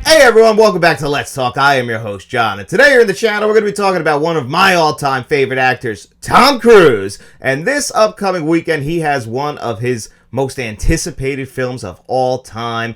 Hey everyone, welcome back to Let's Talk. I am your host, John, and today here in the channel we're going to be talking about one of my all-time favorite actors, Tom Cruise. And this upcoming weekend, he has one of his most anticipated films of all time,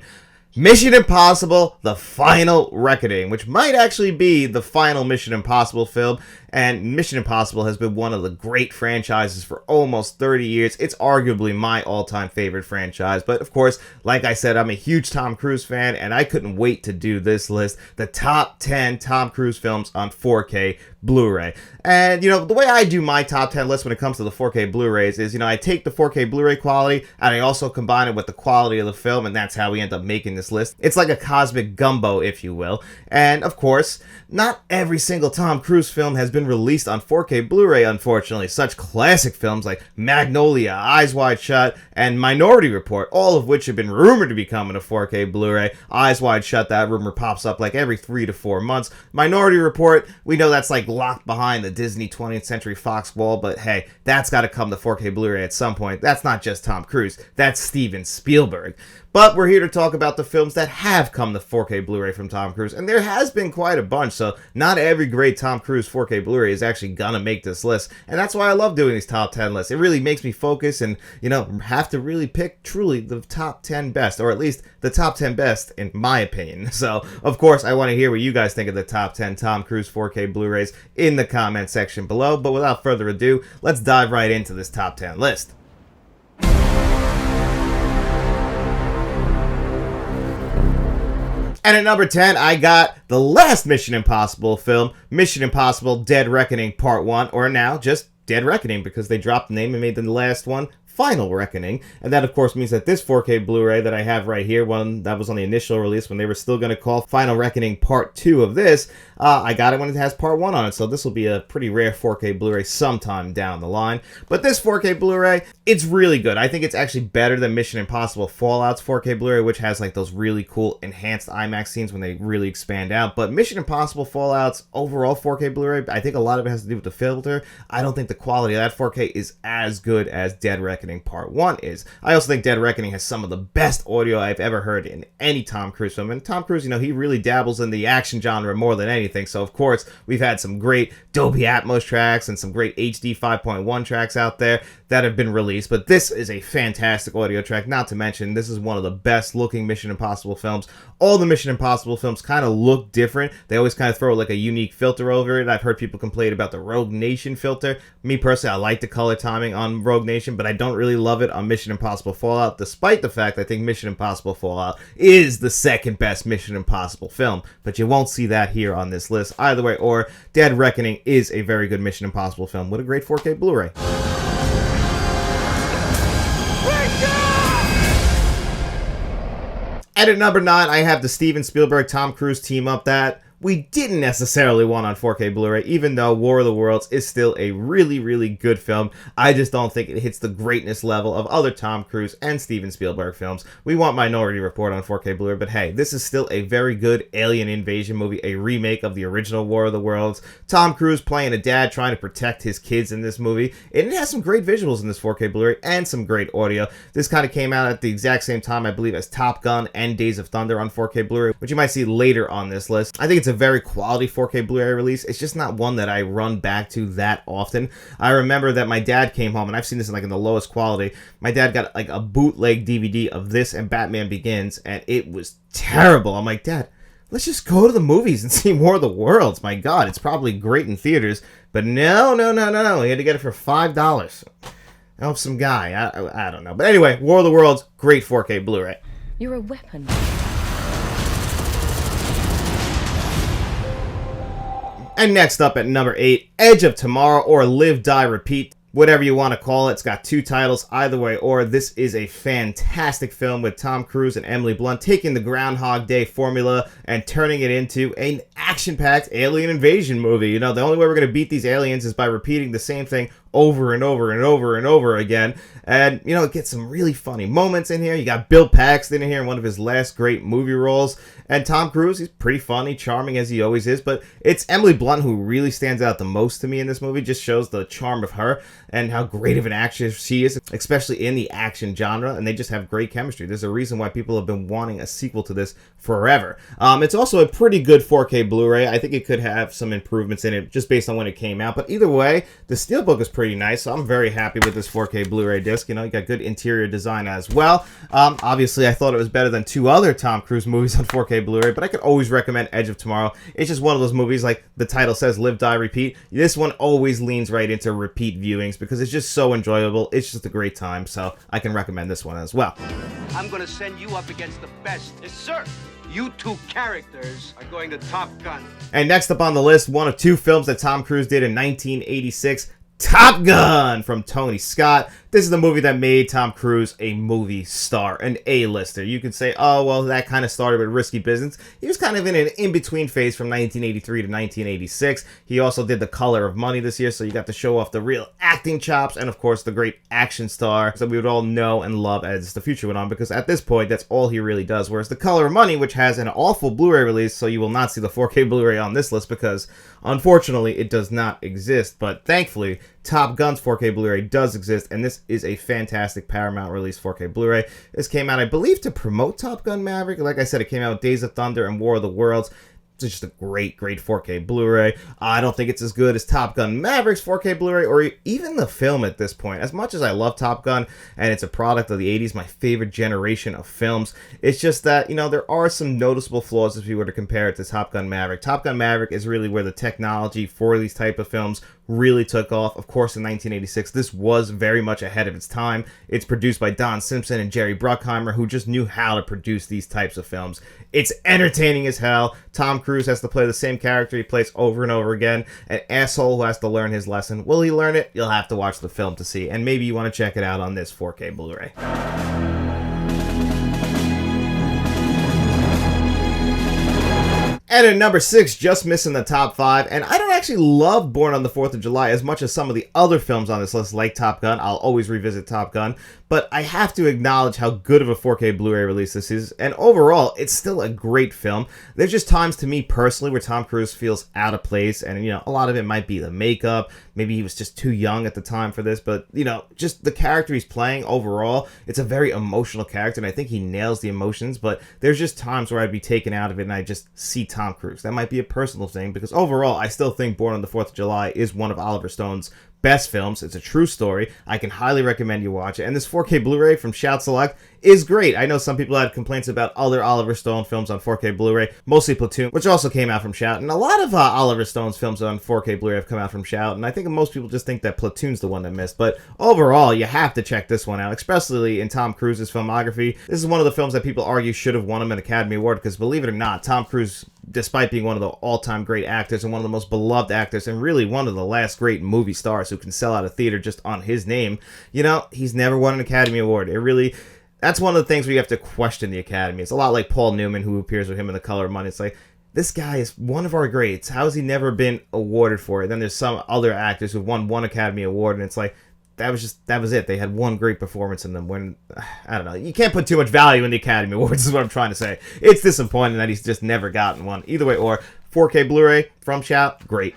Mission Impossible: The Final Reckoning, which might actually be the final Mission Impossible film. And Mission Impossible has been one of the great franchises for almost 30 years. It's arguably my all-time favorite franchise. But of course, like I said, I'm a huge Tom Cruise fan, and I couldn't wait to do this list. The top 10 Tom Cruise films on 4K Blu Ray. And, the way I do my top 10 list when it comes to the 4K Blu-rays is, I take the 4K Blu-ray quality, and I also combine it with the quality of the film, and that's how we end up making this list. It's like a cosmic gumbo, if you will. And, of course, not every single Tom Cruise film has been released on 4K Blu-ray, unfortunately. Such classic films like Magnolia, Eyes Wide Shut, and Minority Report, all of which have been rumored to be coming to 4K Blu-ray. Eyes Wide Shut, that rumor pops up like every 3 to 4 months. Minority Report, we know that's like locked behind the Disney 20th Century Fox wall, but hey, that's got to come to 4K Blu-ray at some point. That's not just Tom Cruise, that's Steven Spielberg. But we're here to talk about the films that have come to 4K Blu-ray from Tom Cruise, and there has been quite a bunch, so not every great Tom Cruise 4K Blu-ray is actually gonna make this list, and that's why I love doing these top 10 lists. It really makes me focus and, have to really pick truly the top 10 best, or at least the top 10 best in my opinion. So, of course, I want to hear what you guys think of the top 10 Tom Cruise 4K Blu-rays in the comment section below, but without further ado, let's dive right into this top 10 list. And at number 10, I got the last Mission Impossible film, Mission Impossible: Dead Reckoning Part 1, or now just Dead Reckoning, because they dropped the name and made the last one Final Reckoning. And that, of course, means that this 4K Blu-ray that I have right here, one that was on the initial release when they were still going to call Final Reckoning Part 2 of this, I got it when it has Part 1 on it, so this will be a pretty rare 4K Blu-ray sometime down the line. But this 4K Blu-ray, it's really good. I think it's actually better than Mission Impossible Fallout's 4K Blu-ray, which has like those really cool enhanced IMAX scenes when they really expand out. But Mission Impossible Fallout's overall 4K Blu-ray, I think a lot of it has to do with the filter. I don't think the quality of that 4K is as good as Dead Reckoning Part 1 is. I also think Dead Reckoning has some of the best audio I've ever heard in any Tom Cruise film. And Tom Cruise, he really dabbles in the action genre more than anything. So, of course, we've had some great Dolby Atmos tracks and some great HD 5.1 tracks out there that have been released. But this is a fantastic audio track. Not to mention, this is one of the best looking Mission Impossible films. All the Mission Impossible films kind of look different. They always kind of throw like a unique filter over it. I've heard people complain about the Rogue Nation filter. Me personally, I like the color timing on Rogue Nation, but I don't really love it on Mission Impossible Fallout, despite the fact I think Mission Impossible Fallout is the second best Mission Impossible film. But you won't see that here on this list either way, or Dead Reckoning is a very good Mission Impossible film with a great 4K Blu-ray. And at number 9, I have the Steven Spielberg Tom Cruise team up that we didn't necessarily want on 4K Blu-ray, even though War of the Worlds is still a really, really good film. I just don't think it hits the greatness level of other Tom Cruise and Steven Spielberg films. We want Minority Report on 4K Blu-ray, but hey, this is still a very good alien invasion movie, a remake of the original War of the Worlds. Tom Cruise playing a dad trying to protect his kids in this movie, and it has some great visuals in this 4K Blu-ray and some great audio. This kind of came out at the exact same time, I believe, as Top Gun and Days of Thunder on 4K Blu-ray, which you might see later on this list. I think it's a very quality 4K Blu-ray release. It's just not one that I run back to that often. I remember that my dad came home, and I've seen this in the lowest quality. My dad got like a bootleg DVD of this and Batman Begins, and it was terrible. I'm like, Dad, let's just go to the movies and see War of the Worlds. My God, it's probably great in theaters, but no. He had to get it for $5. Oh, some guy. I don't know. But anyway, War of the Worlds, great 4K Blu-ray. You're a weapon. And next up at number 8, Edge of Tomorrow, or Live, Die, Repeat. Whatever you want to call it. It's got 2 titles either way, or this is a fantastic film with Tom Cruise and Emily Blunt taking the Groundhog Day formula and turning it into an action-packed alien invasion movie. The only way we're going to beat these aliens is by repeating the same thing over and over and over and over again. And, you know, it gets some really funny moments in here. You got Bill Paxton in here in one of his last great movie roles. And Tom Cruise, he's pretty funny, charming as he always is. But it's Emily Blunt who really stands out the most to me in this movie. Just shows the charm of her and how great of an actress she is, especially in the action genre. And they just have great chemistry. There's a reason why people have been wanting a sequel to this forever. It's also a pretty good 4K Blu-ray. I think it could have some improvements in it just based on when it came out. But either way, the steelbook is pretty nice. So I'm very happy with this 4K Blu-ray disc. You know, you got good interior design as well. Obviously, I thought it was better than two other Tom Cruise movies on 4K Blu-ray, but I could always recommend Edge of Tomorrow. It's just one of those movies, like the title says, live, die, repeat. This one always leans right into repeat viewings because it's just so enjoyable. It's just a great time, so I can recommend this one as well. I'm going to send you up against the best. Yes, sir. You two characters are going to Top Gun. And next up on the list, one of two films that Tom Cruise did in 1986, Top Gun from Tony Scott. This is the movie that made Tom Cruise a movie star, an A-lister. You could say, oh, well, that kind of started with Risky Business. He was kind of in an in-between phase from 1983 to 1986. He also did The Color of Money this year, so you got to show off the real acting chops and, of course, the great action star that we would all know and love as the future went on, because at this point, that's all he really does. Whereas The Color of Money, which has an awful Blu-ray release, so you will not see the 4K Blu-ray on this list because, unfortunately, it does not exist. But thankfully, Top Gun's 4K Blu-ray does exist, and this is a fantastic Paramount release 4K Blu-ray. This came out, I believe, to promote Top Gun Maverick. Like I said, it came out with Days of Thunder and War of the Worlds. It's just a great 4K Blu-ray. I don't think it's as good as Top Gun Maverick's 4K Blu-ray or even the film at this point. As much as I love Top Gun and it's a product of the 80s, my favorite generation of films, it's just that, you know, there are some noticeable flaws if you were to compare it to Top Gun Maverick. Top Gun Maverick is really where the technology for these type of films really took off. Of course, in 1986, this was very much ahead of its time. It's produced by Don Simpson and Jerry Bruckheimer, who just knew how to produce these types of films. It's entertaining as hell. Tom Cruise has to play the same character he plays over and over again. An asshole who has to learn his lesson. Will he learn it? You'll have to watch the film to see. And maybe you want to check it out on this 4K Blu-ray. And at number 6, just missing the top 5, and I don't actually love Born on the 4th of July as much as some of the other films on this list, like Top Gun. I'll always revisit Top Gun, but I have to acknowledge how good of a 4K Blu-ray release this is, and overall, it's still a great film. There's just times to me personally where Tom Cruise feels out of place, and, you know, a lot of it might be the makeup. Maybe he was just too young at the time for this, but, you know, just the character he's playing overall, it's a very emotional character, and I think he nails the emotions, but there's just times where I'd be taken out of it and I just see Tom Cruise. That might be a personal thing, because overall, I still think Born on the 4th of July is one of Oliver Stone's best films. It's a true story. I can highly recommend you watch it. And this 4K Blu-ray from Shout Select is great. I know some people had complaints about other Oliver Stone films on 4K Blu-ray, mostly Platoon, which also came out from Shout. And a lot of Oliver Stone's films on 4K Blu-ray have come out from Shout. And I think most people just think that Platoon's the one that missed. But overall, you have to check this one out, especially in Tom Cruise's filmography. This is one of the films that people argue should have won him an Academy Award, because believe it or not, Tom Cruise, despite being one of the all-time great actors and one of the most beloved actors and really one of the last great movie stars who can sell out a theater just on his name, you know, he's never won an Academy Award. That's one of the things where you have to question the Academy. It's a lot like Paul Newman, who appears with him in The Color of Money. It's like, this guy is one of our greats. How has he never been awarded for it? Then there's some other actors who've won one Academy Award, and it's like, that was it. They had one great performance in them. When, I don't know, you can't put too much value in the Academy Awards is what I'm trying to say. It's disappointing that he's just never gotten one. Either way, or 4K Blu-ray from Shout, great.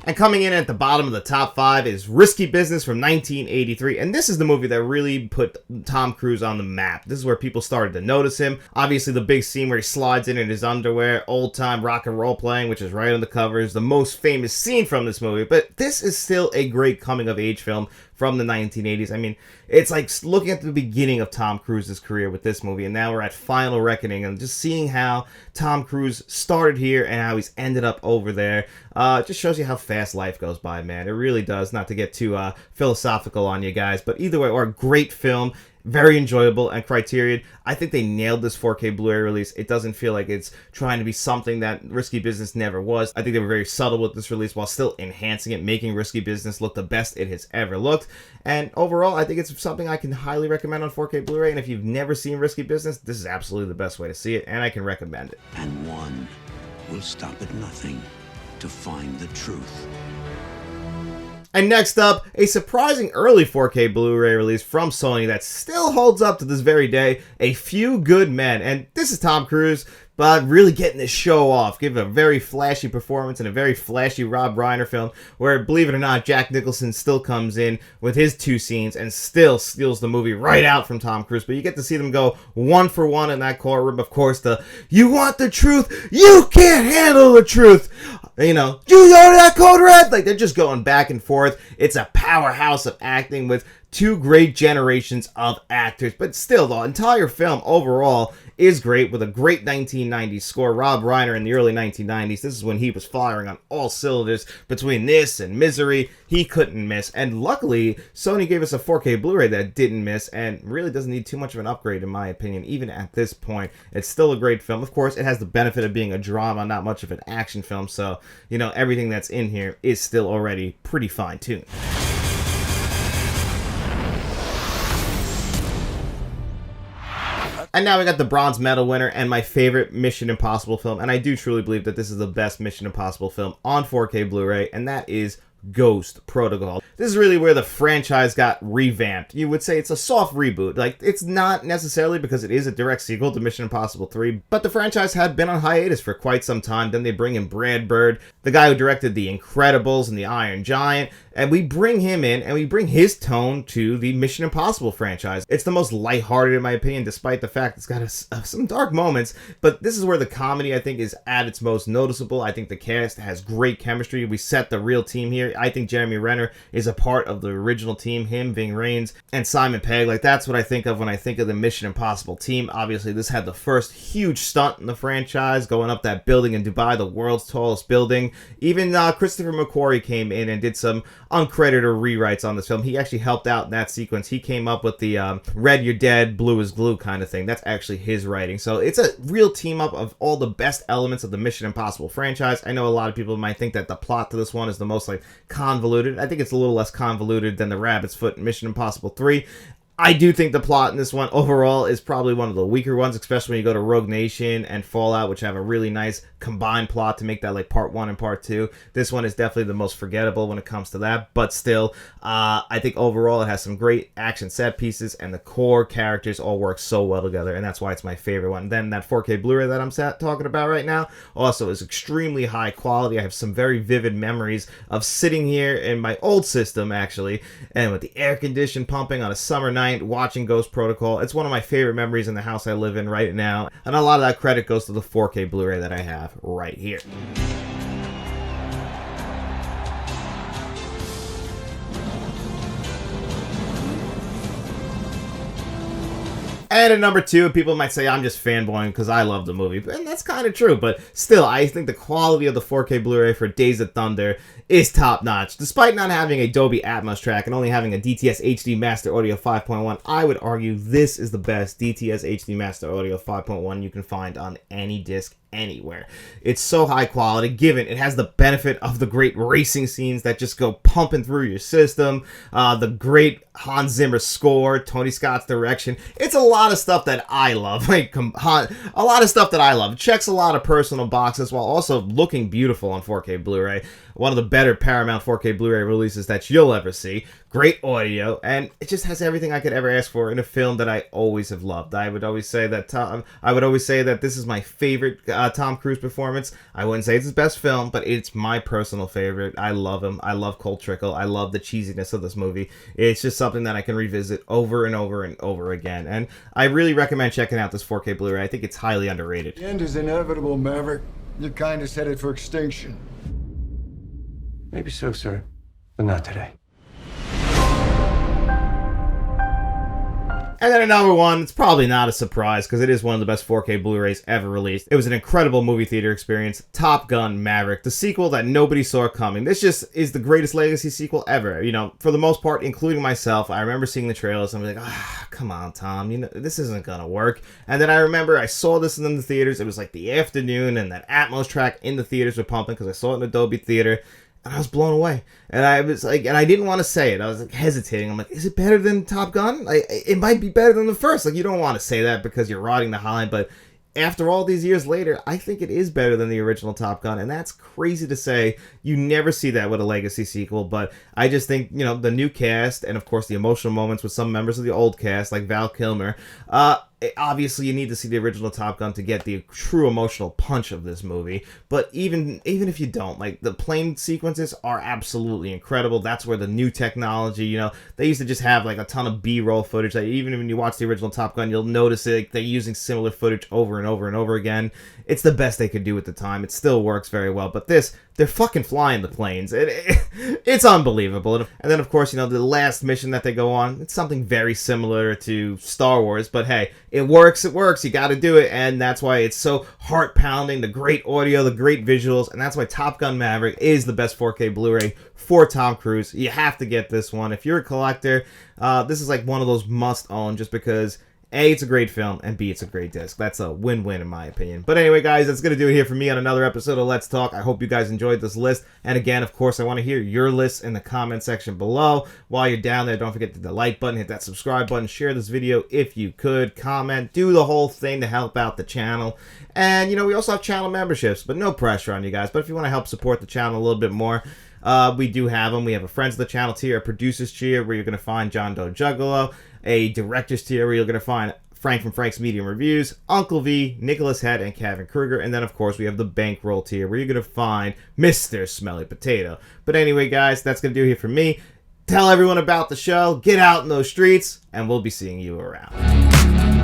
And coming in at the bottom of the top 5 is Risky Business from 1983. And this is the movie that really put Tom Cruise on the map. This is where people started to notice him. Obviously, the big scene where he slides in his underwear, old-time rock and roll playing, which is right on the cover, is the most famous scene from this movie. But this is still a great coming-of-age film from the 1980s. I mean, it's like looking at the beginning of Tom Cruise's career with this movie, and now we're at Final Reckoning, and just seeing how Tom Cruise started here and how he's ended up over there. It just shows you how fast life goes by, man. It really does, not to get too philosophical on you guys, but either way, or a great film. Very enjoyable, and Criterion, I think they nailed this 4K Blu-ray release. It doesn't feel like it's trying to be something that Risky Business never was. I think they were very subtle with this release while still enhancing it, making Risky Business look the best it has ever looked. And overall, I think it's something I can highly recommend on 4K Blu-ray, and if you've never seen Risky Business, this is absolutely the best way to see it, and I can recommend it. And one will stop at nothing to find the truth. And next up, a surprising early 4K Blu-ray release from Sony that still holds up to this very day, A Few Good Men. And this is Tom Cruise, but really getting this show off, giving a very flashy performance in a very flashy Rob Reiner film, where, believe it or not, Jack Nicholson still comes in with his 2 scenes and still steals the movie right out from Tom Cruise. But you get to see them go 1 for 1 in that courtroom. Of course, you want the truth, you can't handle the truth. You know, you know that code red? Like, they're just going back and forth. It's a powerhouse of acting with 2 great generations of actors. But still, the entire film overall is great, with a great 1990s score. Rob Reiner in the early 1990s, this is when he was firing on all cylinders. Between this and Misery, he couldn't miss. And luckily, Sony gave us a 4K Blu-ray that didn't miss, and really doesn't need too much of an upgrade, in my opinion, even at this point. It's still a great film. Of course, it has the benefit of being a drama, not much of an action film, so, you know, everything that's in here is still already pretty fine-tuned. And now we got the bronze medal winner and my favorite Mission Impossible film, and I do truly believe that this is the best Mission Impossible film on 4K Blu-ray, and that is Ghost Protocol. This is really where the franchise got revamped. You would say it's a soft reboot. Like, it's not necessarily, because it is a direct sequel to Mission Impossible 3, but the franchise had been on hiatus for quite some time. Then they bring in Brad Bird, the guy who directed The Incredibles and The Iron Giant, and we bring him in and we bring his tone to the Mission Impossible franchise. It's the most lighthearted, in my opinion, despite the fact it's got some dark moments, but this is where the comedy, I think, is at its most noticeable. I think the cast has great chemistry. We set the real team here. I think Jeremy Renner is a part of the original team, him, Ving Rhames, and Simon Pegg. Like, that's what I think of when I think of the Mission Impossible team. Obviously, this had the first huge stunt in the franchise, going up that building in Dubai, the world's tallest building. Even Christopher McQuarrie came in and did some uncredited rewrites on this film. He actually helped out in that sequence. He came up with the red you're dead, blue is glue kind of thing. That's actually his writing. So it's a real team up of all the best elements of the Mission Impossible franchise. I know a lot of people might think that the plot to this one is the most like convoluted. I think it's a little less convoluted than the Rabbit's Foot in Mission Impossible 3. I do think the plot in this one overall is probably one of the weaker ones, especially when you go to Rogue Nation and Fallout, which have a really nice combined plot to make that like part 1 and part 2. This one is definitely the most forgettable when it comes to that, but still, I think overall it has some great action set pieces, and the core characters all work so well together, and that's why it's my favorite one. Then that 4K Blu-ray that I'm talking about right now also is extremely high quality. I have some very vivid memories of sitting here in my old system, actually, and with the air condition pumping on a summer night, watching Ghost Protocol. It's one of my favorite memories in the house I live in right now, and a lot of that credit goes to the 4K Blu-ray that I have right here. And at number 2, people might say I'm just fanboying because I love the movie, and that's kind of true, but still, I think the quality of the 4K Blu-ray for Days of Thunder is top-notch. Despite not having a Dolby Atmos track and only having a DTS HD Master Audio 5.1, I would argue this is the best DTS HD Master Audio 5.1 you can find on any disc anywhere. It's so high quality, given it has the benefit of the great racing scenes that just go pumping through your system, the great Hans Zimmer score, Tony Scott's direction. It's a lot of stuff that I love, like a lot of stuff that I love. It checks a lot of personal boxes while also looking beautiful on 4K Blu-ray. One of the better Paramount 4K Blu-ray releases that you'll ever see. Great audio, and it just has everything I could ever ask for in a film that I always have loved. I would always say that this is my favorite Tom Cruise performance. I wouldn't say it's his best film, but it's my personal favorite. I love him. I love Cole Trickle. I love the cheesiness of this movie. It's just something that I can revisit over and over and over again, and I really recommend checking out this 4K Blu-ray. I think it's highly underrated. The end is inevitable, Maverick. Your kind is headed for extinction. Maybe so, sir, but not today. And then at number 1, it's probably not a surprise because it is one of the best 4K Blu-rays ever released. It was an incredible movie theater experience. Top Gun Maverick, the sequel that nobody saw coming. This just is the greatest legacy sequel ever. You know, for the most part, including myself, I remember seeing the trailers and I'm like, come on, Tom, you know, this isn't gonna work. And then I remember I saw this in the theaters. It was like the afternoon, and that Atmos track in the theaters were pumping because I saw it in Adobe Theater. And I was blown away. And I was like, and I didn't want to say it. I was like hesitating. I'm like, is it better than Top Gun? Like, it might be better than the first. Like, you don't want to say that because you're riding the high, but after all these years later, I think it is better than the original Top Gun, and that's crazy to say. You never see that with a legacy sequel, but I just think, the new cast, and of course the emotional moments with some members of the old cast, like Val Kilmer, obviously you need to see the original Top Gun to get the true emotional punch of this movie, but even if you don't, like, the plane sequences are absolutely incredible. That's where the new technology, they used to just have like a ton of B-roll footage that even when you watch the original Top Gun, you'll notice it, like, they're using similar footage over and over and over again. It's the best they could do at the time. It still works very well, but they're fucking flying the planes. It's unbelievable. And then, of course, the last mission that they go on, it's something very similar to Star Wars, but hey, it works. You got to do it, and that's why it's so heart-pounding, the great audio, the great visuals, and that's why Top Gun Maverick is the best 4K Blu-ray for Tom Cruise. You have to get this one. If you're a collector, this is like one of those must-own, just because A, it's a great film, and B, it's a great disc. That's a win-win in my opinion. But anyway, guys, that's going to do it here for me on another episode of Let's Talk. I hope you guys enjoyed this list. And again, of course, I want to hear your lists in the comment section below. While you're down there, don't forget to hit the like button, hit that subscribe button, share this video if you could, comment, do the whole thing to help out the channel. And, we also have channel memberships, but no pressure on you guys. But if you want to help support the channel a little bit more, we do have them. We have a Friends of the Channel tier, a Producers tier, where you're going to find John Doe Juggalo, a Directors tier, where you're going to find Frank from Frank's Medium Reviews, Uncle V, Nicholas Head, and Kevin Kruger. And then, of course, we have the Bankroll tier, where you're going to find Mr. Smelly Potato. But anyway, guys, that's going to do it here for me. Tell everyone about the show, get out in those streets, and we'll be seeing you around.